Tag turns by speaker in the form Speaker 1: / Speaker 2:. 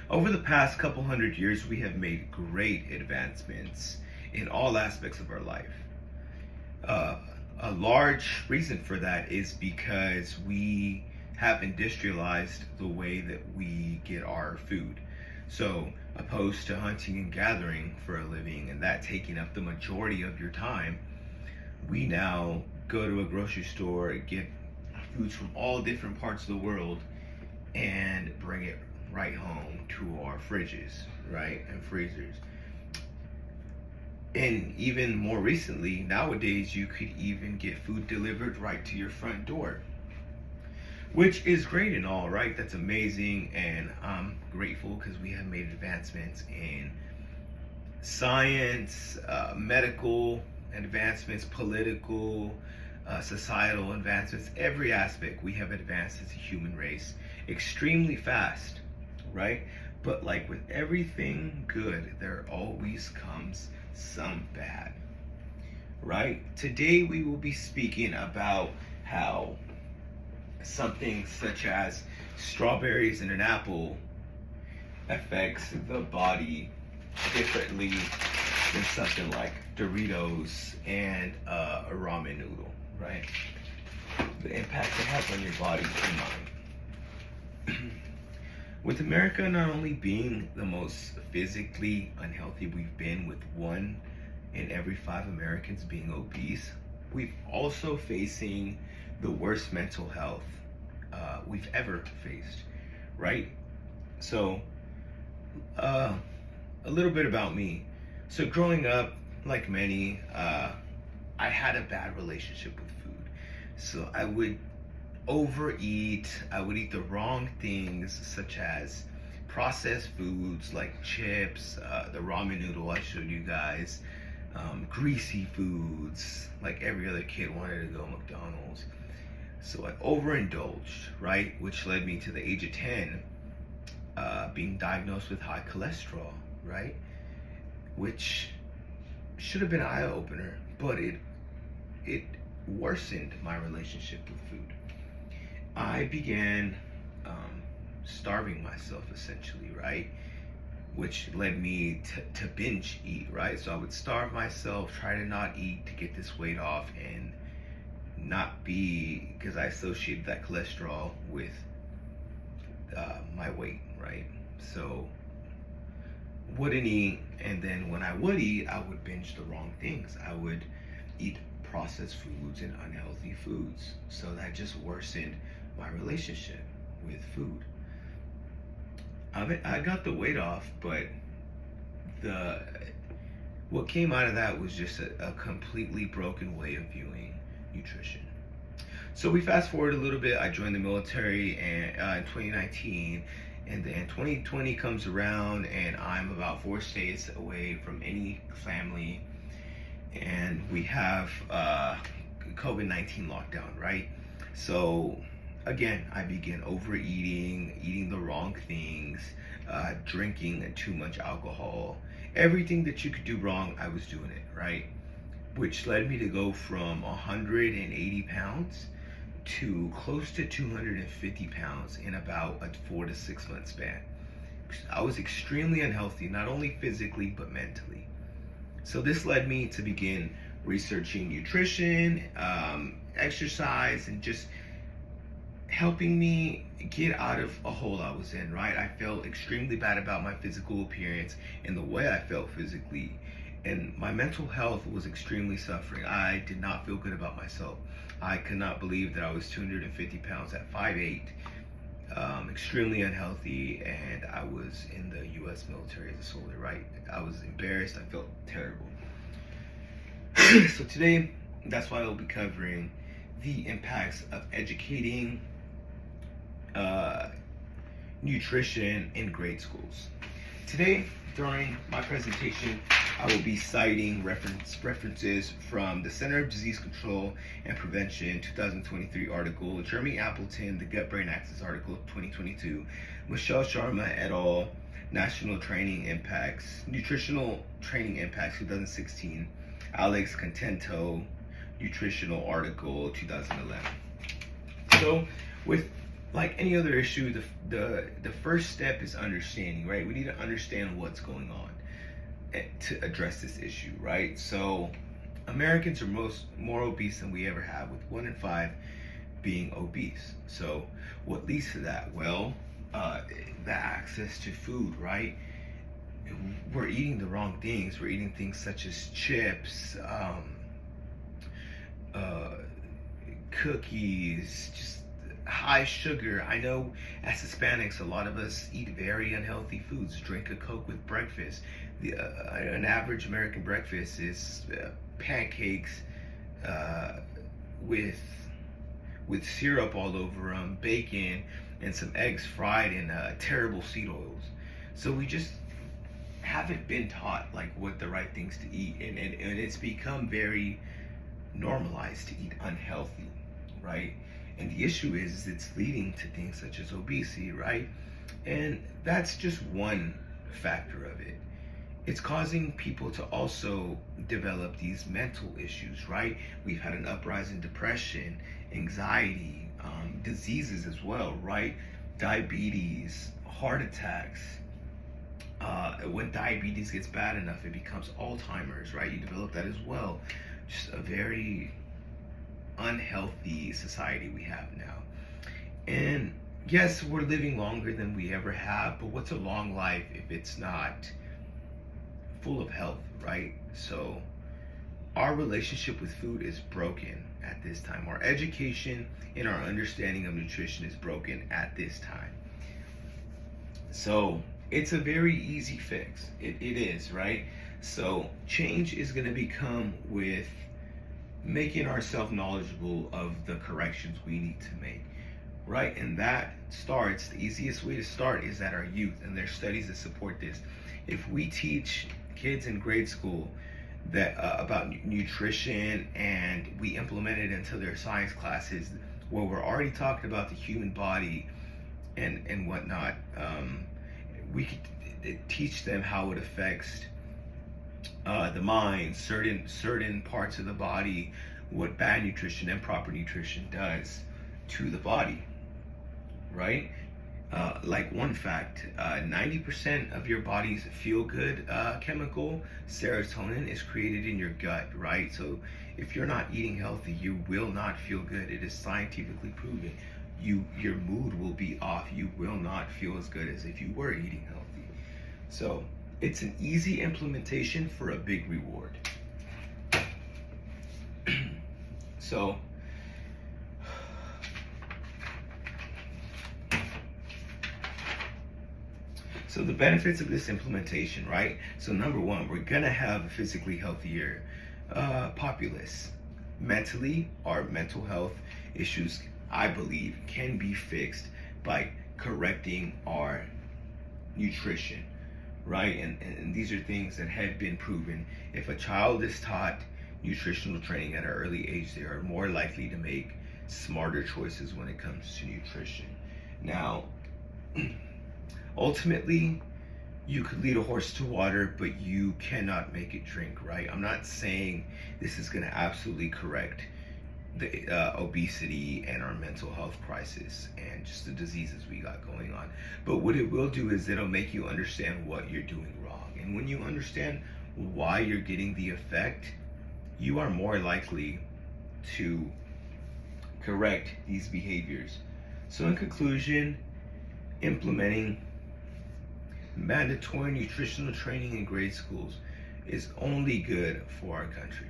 Speaker 1: Over the past couple hundred years, we have made great advancements in all aspects of our life. Uh, a large reason for that is because we have industrialized the way that we get our food. So, opposed to hunting and gathering for a living and that taking up the majority of your time, we now go to a grocery store, get foods from all different parts of the world, and bring it right home to our fridges, right, and freezers. And even more recently, nowadays, you could even get food delivered right to your front door, which is great and all, right? That's amazing, and I'm grateful because we have made advancements in science, medical advancements, political, societal advancements, every aspect we have advanced as a human race extremely fast, right? But like with everything good, there always comes some bad, right? Today we will be speaking about how something such as strawberries in an apple affects the body differently than something like Doritos and a ramen noodle, right? The impact it has on your body and mind. With America not only being the most physically unhealthy we've been, with 1 in every 5 Americans being obese, we've also facing the worst mental health we've ever faced, right? So, a little bit about me. So growing up, like many, I had a bad relationship with food. So I would overeat. I would eat the wrong things, such as processed foods like chips, the ramen noodle I showed you guys, greasy foods, like every other kid wanted to go McDonald's. So I overindulged, right? Which led me to the age of 10, being diagnosed with high cholesterol, right? Which should have been an eye-opener, but it worsened my relationship with food. I began starving myself, essentially, right? Which led me to binge eat, right? So I would starve myself, try to not eat to get this weight off, and not be, because I associated that cholesterol with my weight, right? So wouldn't eat, and then when I would eat, I would binge the wrong things. I would eat processed foods and unhealthy foods. So that just worsened my relationship with food. I got the weight off, but what came out of that was just a completely broken way of viewing nutrition. So we fast forward a little bit. I joined the military in 2019, and then 2020 comes around, and I'm about 4 states away from any family, and we have COVID-19 lockdown, right? So again, I began overeating, eating the wrong things, drinking too much alcohol. Everything that you could do wrong, I was doing it, right? Which led me to go from 180 pounds to close to 250 pounds in about a 4 to 6 month span. I was extremely unhealthy, not only physically, but mentally. So this led me to begin researching nutrition, exercise, and just helping me get out of a hole I was in, right? I felt extremely bad about my physical appearance and the way I felt physically. And my mental health was extremely suffering. I did not feel good about myself. I could not believe that I was 250 pounds at 5'8", extremely unhealthy, and I was in the U.S. military as a soldier, right? I was embarrassed. I felt terrible. So today, that's why I'll be covering the impacts of educating nutrition in grade schools. Today, during my presentation, I will be citing references from the Center of Disease Control and Prevention 2023 article, Jeremy Appleton, the Gut-Brain Axis article 2022, Michelle Sharma et al., National Training Impacts, Nutritional Training Impacts 2016, Alex Contento, Nutritional article 2011. So with like any other issue, the first step is understanding, right? We need to understand what's going on to address this issue, right? So Americans are more obese than we ever have, with 1 in 5 being obese. So what leads to that? Well, the access to food, right? We're eating the wrong things. We're eating things such as chips, cookies, just high sugar. I know as Hispanics, a lot of us eat very unhealthy foods. Drink a Coke with breakfast. An average American breakfast is pancakes with syrup all over them, bacon, and some eggs fried in terrible seed oils. So we just haven't been taught like what the right things to eat, and it's become very normalized to eat unhealthy, right? And the issue is it's leading to things such as obesity, right? And that's just one factor of it. It's causing people to also develop these mental issues, right? We've had an uprising in depression, anxiety, diseases as well, right? Diabetes, heart attacks. When diabetes gets bad enough, it becomes Alzheimer's, right? You develop that as well. Just a very unhealthy society we have now. And yes, we're living longer than we ever have, but what's a long life if it's not full of health, right? So our relationship with food is broken at this time. Our education and our understanding of nutrition is broken at this time. So it's a very easy fix. It is, right? So change is going to become with making ourselves knowledgeable of the corrections we need to make, right? And that starts, the easiest way to start is at our youth, and there's studies that support this. If we teach kids in grade school that about nutrition, and we implement it into their science classes where we're already talking about the human body and whatnot, we could teach them how it affects the mind, certain parts of the body, what bad nutrition and proper nutrition does to the body, right? Like one fact, 90% of your body's feel-good chemical, serotonin, is created in your gut, right? So if you're not eating healthy, you will not feel good. It is scientifically proven. Your mood will be off. You will not feel as good as if you were eating healthy. So it's an easy implementation for a big reward. So the benefits of this implementation, right? So number one, we're gonna have a physically healthier populace. Mentally, our mental health issues, I believe, can be fixed by correcting our nutrition, right? And these are things that have been proven. If a child is taught nutritional training at an early age, they are more likely to make smarter choices when it comes to nutrition. Now, ultimately, you could lead a horse to water, but you cannot make it drink, right? I'm not saying this is going to absolutely correct the obesity and our mental health crisis and just the diseases we got going on. But what it will do is it'll make you understand what you're doing wrong. And when you understand why you're getting the effect, you are more likely to correct these behaviors. So in conclusion, implementing mandatory nutritional training in grade schools is only good for our country.